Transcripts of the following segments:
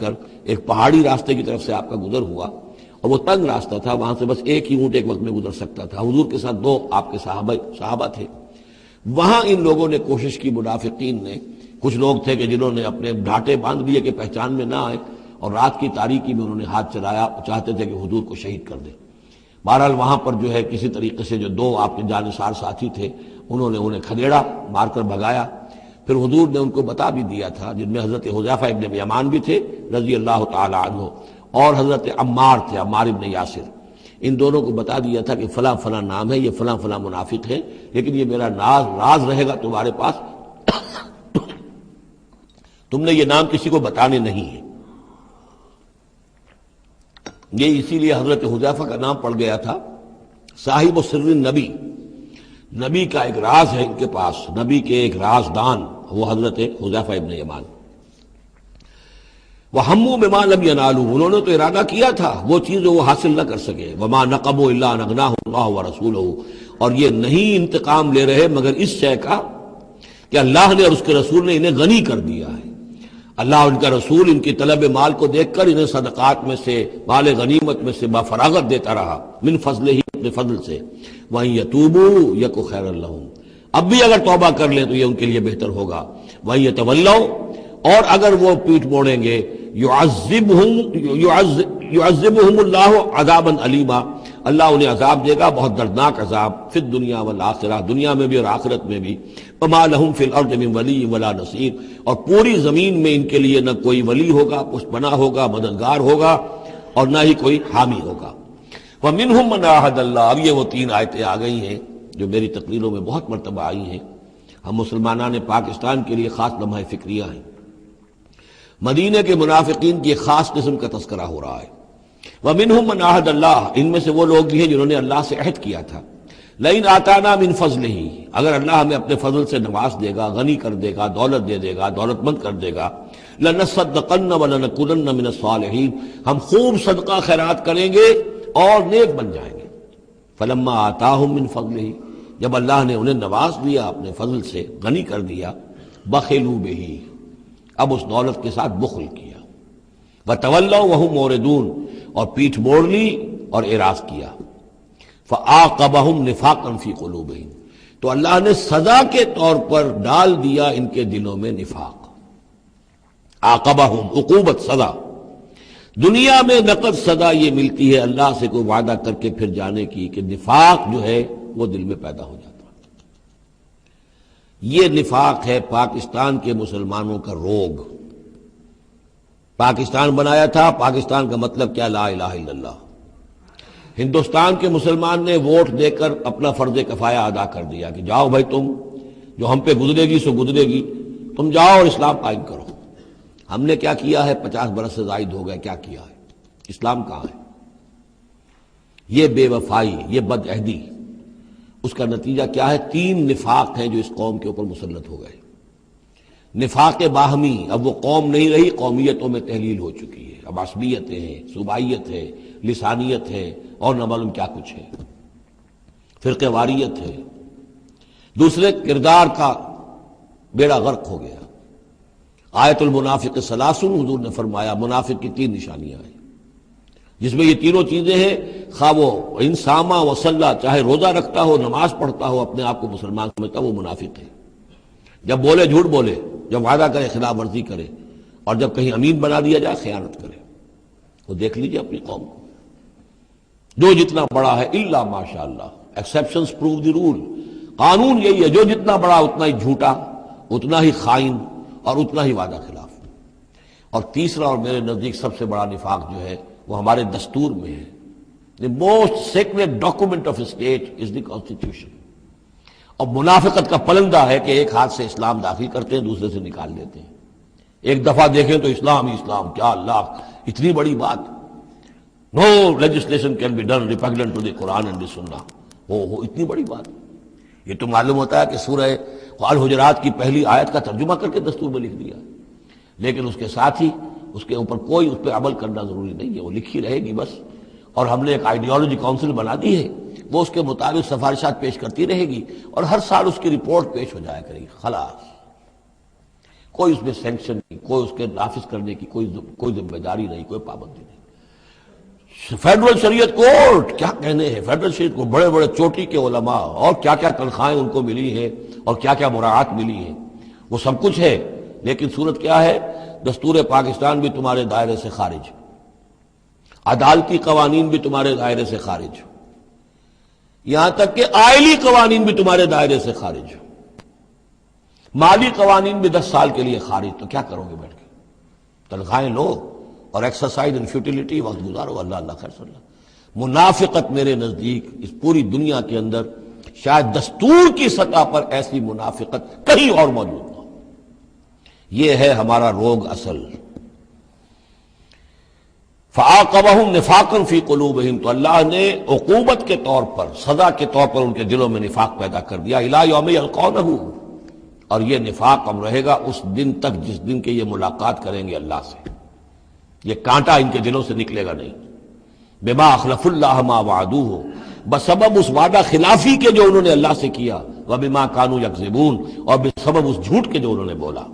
کر ایک پہاڑی راستے کی طرف سے آپ کا گزر ہوا، اور وہ تنگ راستہ تھا، وہاں سے بس ایک ہی اونٹ ایک وقت میں گزر سکتا تھا، حضور کے ساتھ 2 آپ کے صحابہ تھے۔ وہاں ان لوگوں نے کوشش کی، منافقین نے، کچھ لوگ تھے کہ جنہوں نے اپنے ڈھاٹے باندھ لیے کہ پہچان میں نہ آئے، اور رات کی تاریکی میں انہوں نے ہاتھ چلایا، چاہتے تھے کہ حضور کو شہید کر دیں۔ بہرحال وہاں پر جو ہے کسی طریقے سے جو 2 آپ کے جانثار ساتھی تھے انہوں نے انہیں کھدیڑا، مار کر بھگایا۔ پھر حضور نے ان کو بتا بھی دیا تھا، جن میں حضرت حذیفہ ابن یمان بھی تھے رضی اللہ تعالی عنہ، اور حضرت عمار تھے، عمار ابن یاسر، ان دونوں کو بتا دیا تھا کہ فلاں فلاں نام ہے، یہ فلاں فلاں منافق ہے، لیکن یہ میرا راز رہے گا تمہارے پاس، تم نے یہ نام کسی کو بتانے نہیں ہے۔ یہ اسی لیے حضرت حذیفہ کا نام پڑ گیا تھا صاحب سر النبی، نبی کا ایک راز ہے ان کے پاس، نبی کے ایک رازدان، وہ حضرت حذیفہ ابن یمان۔ وَهَمُّوا بِمَا لَمْ يَنَالُوا، انہوں نے تو ارادہ کیا تھا وہ چیز جو وہ حاصل نہ کر سکے، وَمَا نَقَمُوا إِلَّا أَنْ أَغْنَاهُمُ اللَّهُ وَرَسُولُهُ، اور یہ نہیں انتقام لے رہے مگر اس شے کا کہ اللہ نے اور اس کے رسول نے انہیں غنی کر دیا ہے۔ اللہ اور ان کا رسول ان کی طلب مال کو دیکھ کر انہیں صدقات میں سے، مال غنیمت میں سے بفراغت دیتا رہا، من فضلہ، اپنے فضل سے، وَإِن يَتُوبُوا يَكُ خَيْرًا لَّهُمْ، اب بھی اگر توبہ کر لیں تو یہ ان کے لیے بہتر ہوگا، وَإِن يَتَوَلَّوْا، اور اگر وہ پیٹھ موڑیں گے، يُعَذِّبُهُمُ اللَّهُ عَذَابًا عَلِيمًا، اللہ انہیں عذاب دے گا، بہت دردناک عذاب، فی الدنیا والآخرہ، دنیا میں بھی اور آخرت میں بھی، وَمَا لَهُمْ فِي الْأَرْضِ مِنْ وَلِيٍّ وَلَا نَصِيرٍ، اور پوری زمین میں ان کے لیے نہ کوئی ولی ہوگا، پشت پناہ ہوگا، مددگار ہوگا، اور نہ ہی کوئی حامی ہوگا۔ وَمِنْهُمْ مَنْ عَاهَدَ اللَّهُ، اب یہ وہ 3 آیتیں آ گئی ہیں جو میری تقریروں میں بہت مرتبہ آئی ہیں، ہم مسلمانان پاکستان کے لیے خاص لمحہ فکریہ ہیں۔ مدینہ کے منافقین کی ایک خاص قسم کا تذکرہ ہو رہا ہے۔ وَمِنْهُمْ مَنْ عَاهَدَ اللَّهُ، ان میں سے وہ لوگ بھی ہیں جنہوں نے اللہ سے عہد کیا تھا، لَئِنْ آتَانَا مِنْ فَضْلِهِ، اگر اللہ ہمیں اپنے فضل سے نواز دے گا، غنی کر دے گا، دولت دے دے گا، دولت مند کر دے گا، لَنَصَّدَّقَنَّ وَلَنَكُونَنَّ مِنَ الصَّالِحِينَ، ہم خوب صدقہ خیرات کریں گے اور نیک بن جائیں گے۔ فَلَمَّا آتَاهُم مِّن فَضْلِهِ، جب اللہ نے انہیں نواز دیا اپنے فضل سے، غنی کر دیا، بَخِلُوا بِهِ، اب اس دولت کے ساتھ بخل کیا، وَتَوَلَّوْا وَهُمْ مُعْرِضُونَ، اور پیٹھ موڑ لی اور اعراض کیا، فَعَاقَبَهُمْ نِفَاقًا فِي قُلُوبِهِمْ، تو اللہ نے سزا کے طور پر ڈال دیا ان کے دلوں میں نفاق۔ عاقبہم، عقوبت، سزا۔ دنیا میں نقد سزا یہ ملتی ہے اللہ سے کوئی وعدہ کر کے پھر جانے کی کہ نفاق جو ہے وہ دل میں پیدا ہو جاتا ہے۔ یہ نفاق ہے پاکستان کے مسلمانوں کا روگ۔ پاکستان بنایا تھا، پاکستان کا مطلب کیا؟ لا الہ الا اللہ۔ ہندوستان کے مسلمان نے ووٹ دے کر اپنا فرض کفایہ ادا کر دیا کہ جاؤ بھائی، تم جو ہم پہ گزرے گی سو گزرے گی، تم جاؤ اور اسلام قائم کرو۔ ہم نے کیا کیا ہے؟ 50 برس سے زائد ہو گئے، کیا کیا ہے؟ اسلام کہاں ہے؟ یہ بے وفائی، یہ بد عہدی، اس کا نتیجہ کیا ہے؟ 3 نفاق ہیں جو اس قوم کے اوپر مسلط ہو گئے۔ نفاق باہمی، اب وہ قوم نہیں رہی، قومیتوں میں تحلیل ہو چکی ہے، اب عصبیتیں ہیں، صوبائیت ہے، لسانیت ہے، اور نہ معلوم کیا کچھ ہے، فرقہ واریت ہے۔ دوسرے، کردار کا بیڑا غرق ہو گیا۔ آیت المنافق ثلاثن، حضور نے فرمایا منافق کی 3 نشانیاں ہیں، جس میں یہ تینوں چیزیں ہیں، خواہ وہ انسامہ وصلہ، چاہے روزہ رکھتا ہو، نماز پڑھتا ہو، اپنے آپ کو مسلمان سمجھتا وہ منافق ہے۔ جب بولے جھوٹ بولے، جب وعدہ کرے خلاف ورزی کرے، اور جب کہیں امین بنا دیا جائے خیانت کرے۔ وہ دیکھ لیجئے اپنی قوم کو، جو جتنا بڑا ہے الا ماشاء اللہ، ایکسیپشنز پروو دی رول، قانون یہی ہے، جو جتنا بڑا اتنا ہی جھوٹا، اتنا ہی خائن، اور اتنا ہی وعدہ خلاف۔ اور تیسرا اور میرے نزدیک سب سے بڑا نفاق جو ہے وہ ہمارے دستور میں ہے۔ The most sacred document of a state is the constitution۔ اور منافقت کا پلندہ ہے کہ ایک ہاتھ سے اسلام داخل کرتے ہیں، دوسرے سے نکال دیتے ہیں۔ ایک دفعہ دیکھیں تو اسلام ہی اسلام، کیا اللہ، اتنی بڑی بات، no legislation can be done repugnant to the Quran and the Sunnah، اتنی بڑی بات۔ یہ تو معلوم ہوتا ہے کہ سورہ الحجرات کی پہلی آیت کا ترجمہ کر کے دستور میں لکھ دیا، لیکن اس کے ساتھ ہی اس کے اوپر کوئی اس پہ عمل کرنا ضروری نہیں ہے، وہ لکھی رہے گی بس۔ اور ہم نے ایک آئیڈیالوجی کونسل بنا دی ہے، وہ اس کے مطابق سفارشات پیش کرتی رہے گی، اور ہر سال اس کی رپورٹ پیش ہو جایا کرے گی، خلاص۔ کوئی اس میں سینکشن نہیں، کوئی اس کے نافذ کرنے کی کوئی ذمہ داری نہیں، کوئی پابندی نہیں۔ فیڈرل شریعت کورٹ کیا کہنے ہیں، فیڈرل شریعت کو بڑے بڑے چوٹی کے علماء اور کیا کیا تنخواہیں ان کو ملی ہیں اور کیا کیا مراعات ملی ہیں، وہ سب کچھ ہے، لیکن صورت کیا ہے؟ دستور پاکستان بھی تمہارے دائرے سے خارج، عدالتی قوانین بھی تمہارے دائرے سے خارج، یہاں تک کہ آئلی قوانین بھی تمہارے دائرے سے خارج، مالی قوانین بھی 10 سال کے لیے خارج۔ تو کیا کرو گے بیٹھ کے؟ تنخواہیں لو اور ایکسرسائز ان فیوٹیلیٹی وقت گزارو۔ اللہ اللہ خیر صلی اللہ۔ منافقت میرے نزدیک اس پوری دنیا کے اندر شاید دستور کی سطح پر ایسی منافقت کہیں اور موجود نہ ہو۔ یہ ہے ہمارا روگ اصل۔ فَعَاقَبَهُمْ نِفَاقًا فِي قُلُوبِهِمْ، تو اللہ نے عقوبت کے طور پر، سزا کے طور پر ان کے دلوں میں نفاق پیدا کر دیا۔ إِلَىٰ يَوْمِ يَلْقَوْنَهُ، اور یہ نفاق اب رہے گا اس دن تک جس دن کے یہ ملاقات کریں گے اللہ سے، یہ کانٹا ان کے دلوں سے نکلے گا نہیں۔ بما اخلف اللہ ما وعدوہ، بسبب اس وعدہ خلافی کے جو انہوں نے اللہ سے کیا، وبما كانوا یکذبون، اور بسبب اس جھوٹ کے جو انہوں نے بولا۔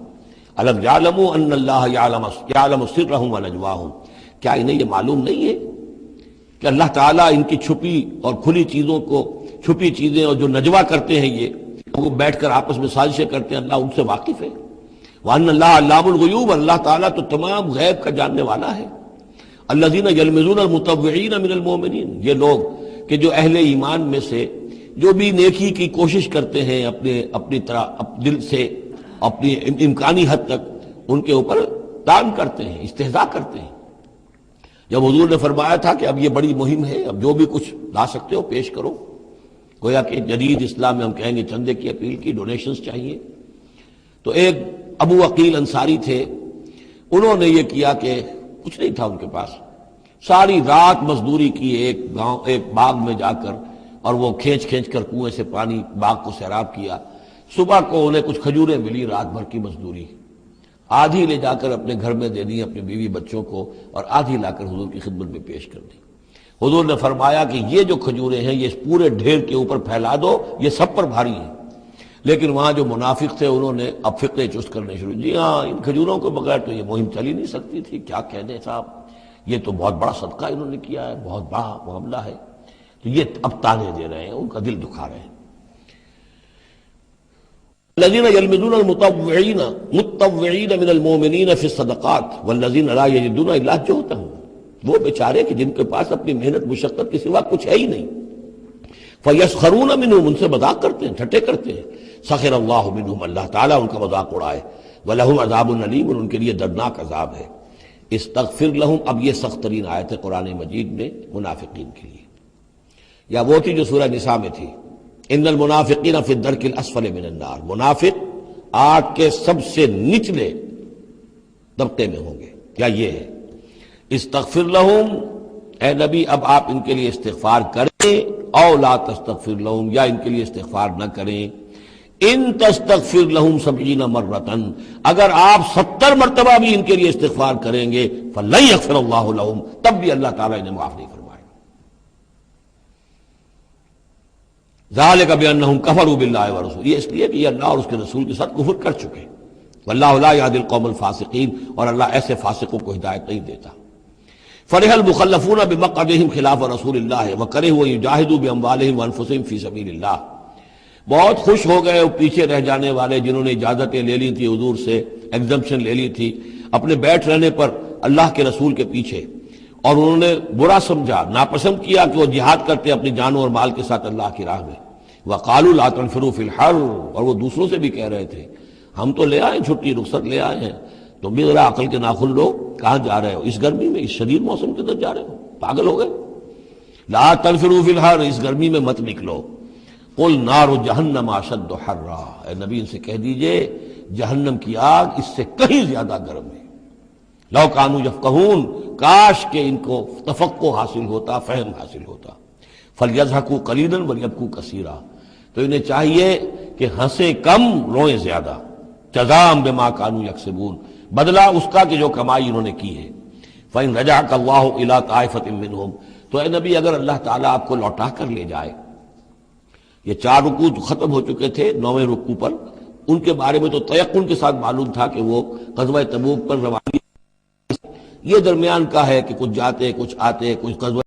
الم یعلموا ان اللہ یعلم سرهم ونجواهم، کیا انہیں یہ معلوم نہیں ہے کہ اللہ تعالیٰ ان کی چھپی اور کھلی چیزوں کو، چھپی چیزیں اور جو نجوا کرتے ہیں یہ وہ بیٹھ کر آپس میں سازشیں کرتے ہیں، اللہ ان سے واقف ہے۔ وَأَنَّ اللَّهَ عَلَّامُ الْغُيُوبِ، اللہ تعالیٰ تو تمام غیب کا جاننے والا ہے۔ الَّذِينَ يَلْمِزُونَ الْمُطَوِّعِينَ مِنَ الْمُؤْمِنِينَ، یہ لوگ کہ جو اہل ایمان میں سے جو بھی نیکی کی کوشش کرتے ہیں اپنی طرح دل سے اپنی امکانی حد تک ان کے اوپر طعن کرتے ہیں، استہزاء کرتے ہیں۔ جب حضور نے فرمایا تھا کہ اب یہ بڑی مہم ہے، اب جو بھی کچھ لا سکتے ہو پیش کرو، گویا کہ جدید اسلام میں ہم کہیں گے چندے کی اپیل کی، ڈونیشنز چاہیے، تو ایک ابو عقیل انصاری تھے، انہوں نے یہ کیا کہ کچھ نہیں تھا ان کے پاس، ساری رات مزدوری کی ایک گاؤں ایک باغ میں جا کر، اور وہ کھینچ کر کنویں سے پانی باغ کو سیراب کیا۔ صبح کو انہیں کچھ کھجوریں ملی، رات بھر کی مزدوری، آدھی لے جا کر اپنے گھر میں دے دی اپنی بیوی بچوں کو، اور آدھی لا کر حضور کی خدمت میں پیش کر دی۔ حضور نے فرمایا کہ یہ جو کھجوریں ہیں یہ اس پورے ڈھیر کے اوپر پھیلا دو، یہ سب پر بھاری ہیں۔ لیکن وہاں جو منافق تھے انہوں نے اب فقے چست کرنے شروع، جی ہاں ان کھجوروں کے بغیر تو یہ مہم چل ہی نہیں سکتی تھی، کیا کہنے صاحب، یہ تو بہت بڑا صدقہ انہوں نے کیا ہے، بہت بڑا معاملہ ہے۔ تو یہ اب تانے دے رہے ہیں، ان کا دل دکھا رہے ہیں۔ الذين يلمزون المطوعين من المؤمنين في الصدقات والذين لا يجدون الا جهدهم، وہ بیچارے کہ جن کے پاس اپنی محنت مشقت کے سوا کچھ ہے ہی نہیں، فیسخرون منهم، ان سے مذاق کرتے ہیں، ٹھٹے کرتے ہیں، سخر اللہ منهم، اللہ تعالیٰ ان کا مذاق اڑائے، ولہم عذاب علیم، اور ان کے لیے دردناک عذاب ہے۔ استغفر لهم، اب یہ سخت ترین آیت ہے قرآن مجید میں منافقین کے لیے، یا وہ تھی جو سورہ نساء میں تھی، ان المنافقین فی الدرک الاسفل من النار، منافق آگ کے سب سے نچلے طبقے میں ہوں گے، یا یہ ہے استغفر لہم، اے نبی اب آپ ان کے لیے استغفار کریں، او لا تستغفر لہم، یا ان کے لیے استغفار نہ کریں، ان تستغفر لہم 70 مرتن، اگر آپ 70 مرتبہ بھی ان کے لیے استغفار کریں گے، فلن یغفر اللہ لہم، تب بھی اللہ تعالیٰ انہیں معاف نہیں فرمائے۔ ذالک بانہم کفروا باللہ ورسولہ، یہ اس لیے کہ یہ اللہ اور اس کے رسول کے ساتھ کفر کر چکے، واللہ لا یہدی القوم الفاسقین، اور اللہ ایسے فاسقوں کو ہدایت نہیں دیتا۔ فرح المخلفون بمقعدہم خلاف رسول اللہ وکرہوا ان یجاہدوا باموالہم وانفسہم فی سبیل اللہ، بہت خوش ہو گئے وہ پیچھے رہ جانے والے جنہوں نے اجازتیں لے لی تھی حضور سے، ایگزمپشن لے لی تھی اپنے بیٹھ رہنے پر اللہ کے رسول کے پیچھے، اور انہوں نے برا سمجھا، ناپسند کیا کہ وہ جہاد کرتے اپنی جانوں اور مال کے ساتھ اللہ کی راہ میں۔ وقالوا لا تنفروا فی الحر، اور وہ دوسروں سے بھی کہہ رہے تھے ہم تو لے آئے چھٹی رخصت لے آئے ہیں، تم بھی ذرا عقل کے ناخن لو، کہاں جا رہے ہو اس گرمی میں، اس شدید موسم کے اندر جا رہے ہو، پاگل ہو گئے؟ لا تنفروا فی الحر، اس گرمی میں مت نکلو۔ قل نار جہنم اشد حرا، اے نبی ان سے کہہ دیجئے جہنم کی آگ اس سے کہیں زیادہ گرم ہے۔ لو کانوا یفقہون، کاش کہ ان کو تفقہ حاصل ہوتا، فہم حاصل ہوتا۔ فلیضحکوا قلیلا ولیبکوا کثیرا، تو انہیں چاہیے کہ ہنسیں کم روئیں زیادہ، جزاء بما کانوا یکسبون، بدلہ اس کا کہ جو کمائی انہوں نے کی ہے۔ فإن رجعک اللہ الی طائفۃ منہم، تو اے نبی اگر اللہ تعالیٰ آپ کو لوٹا کر لے جائے، یہ 4 رکوع ختم ہو چکے تھے، 9ویں رکوع پر ان کے بارے میں تو تیقن کے ساتھ معلوم تھا کہ وہ غزوہ تبوک پر روانگی، یہ درمیان کا ہے کہ کچھ جاتے کچھ آتے، کچھ غزوہ